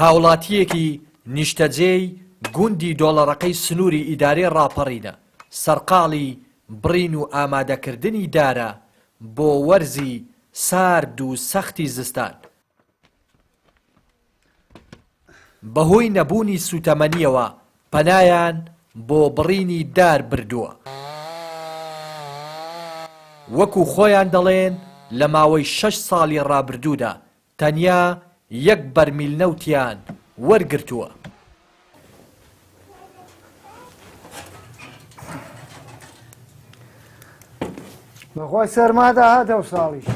هاوڵاتیەکی نیشتەجێی گوندی دۆڵەڕەکەی سنووری ئیدارەی ڕاپەڕینە سەرقاڵی بڕین و ئامادەکردنی دارە بۆ وەرزی سارد و سەختی زستان بەهۆی نەبوونی سوتەمەنیەوە پەنایان بۆ بڕینی دار بردووە وەکو خۆیان دەڵێن لە ماوەی 6 ساڵی ڕابردوودا تەنیا 1 بەرمیل نەوتیان وەرگرتووە. بەخۆی سەرمادا هاتە و ساڵیش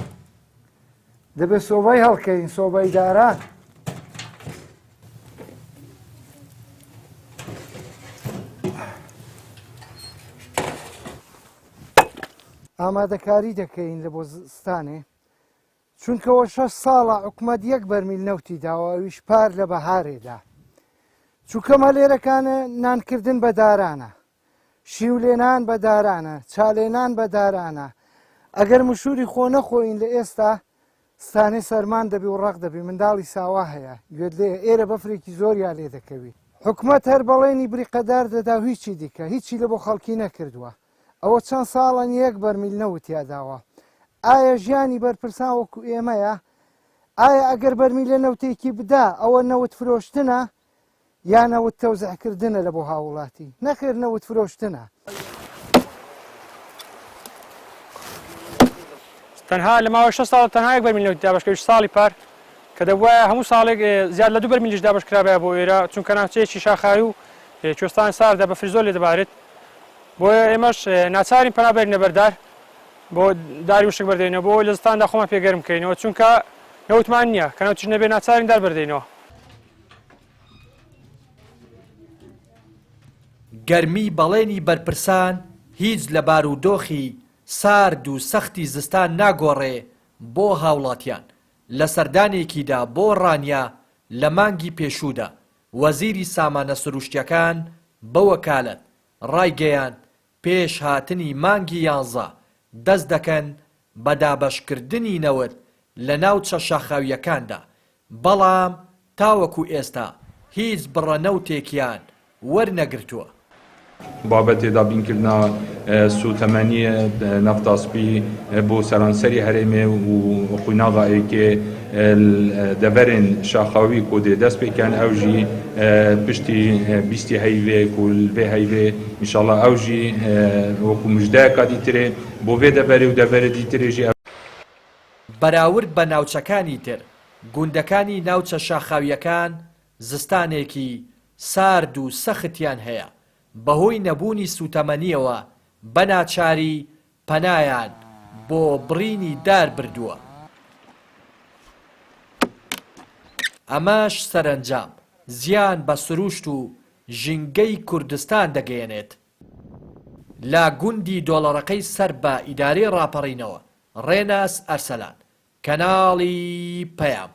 دەبێت سۆبەی هەڵکەین سۆبەی داران ئامادەکاری دەکەین لە بۆ زستانێ چونکەوە 6 ساڵە حکومەت 1 بەرمیل نەوتی داوە ئەویش پار لە بەهارێدا چونکە مەلێرەکانە نانکردن بە دارانە شیولێنان بە دارانە چالێنان بە دارانە ئەگەر مشوری خۆ نەخۆین لە ئێستا ستانەی سەرمان دەبی و ڕق دەبی منداڵی ساوا هەیە گوێت لێ ئێرە بەفرێکی زۆریان لێ دەکەوی حکومەت هەر بەڵێنی بریقەدار دەدا و هیچی دیکە هیچی لە بۆ خەڵکی نەکردووە ئەوە چەند ساڵان 1 بەرمیل نەوتیا داوە ئایا ژیانی بەرپرسان وەکو ئێمەیە ئایا ئەگەر بەرمیلە نەوتێکی بدا ئەوە نەوت فرۆشتنە یان نەوت تەوزیعکردنە لە بۆ هاوڵاتی نەخێر نەوت فرۆشتنە تەنها لە ماوەی 6 ساڵ تەنها 1 بەرمیل نەوتی دابەشکەوی ساڵی پار کە دەبوایە هەموو ساڵێک زیاد لە 2 بەرمیلیش دابەشکرابێ بۆ ئێرە چونکە ناوچەیەکی شاخاوی و کوێستانی ساردا بە فری زۆر لێ دەبارێت بۆیە ئێمەش ناچارین پەنابەرینە بەردار بۆ داری وشک بەردەینەوە بۆ لە زستاندا خۆمان پێگەرم بکەینەوە چونکە نەوتمان نییە کە نەوتیش نەبێ ناچارین دار بەردەینەوە. گەرمی بەڵێنی بەرپرسان هیچ لە بارودۆخی سارد و سەختی زستان ناگۆڕێ بۆ هاوڵاتیان لە سەردانێکیدا بۆ ڕانیا لە مانگی پێشوودا وەزیری سامانە سروشتیەکان بە وەکالەت ڕایگەیان پێش هاتنی مانگی 11 دەست دەکەن بە دابەشکردنی نەوت لە ناوچە شاخاویەکاندا بەڵام تاوەکو ئێستا هیچ بڕەنەوتێکیان وەرنەگرتووە. بابەتێ دابینکردنا سوتەمەنی نەفتاسپی بۆ سەرانسەری هەرێمێ و خویناغایەکێ دەڤەرێن شاخاوی کۆدێ دەست پێکیان ئەوژی پشتی بیستی هەیڤێک و لڤێ هەیڤێ ئینشاڵڵا ئەوژی وەکو مژدایەکا دیترێ بۆ vê دەبەرێ و دەبەرە دیترێژی بەراورد بە ناوچەکانی تر گوندەکانی ناوچە شاخاویەکان زستانێکی سارد و سەختیان هەیە بەهۆی نەبوونی سوتەمەنیەوە بەناچاری پەنایان بۆ بڕینی دار بردووە. ئەمەش سەرنجام زیان بە سروشت و ژینگەی کوردستان دەگەیەنێت. لا گوندی دۆڵەڕەکەی سەر بە ئیدارەی ڕاپەڕینەوە ڕێناس ئەرسەلان کەناڵی پەیام.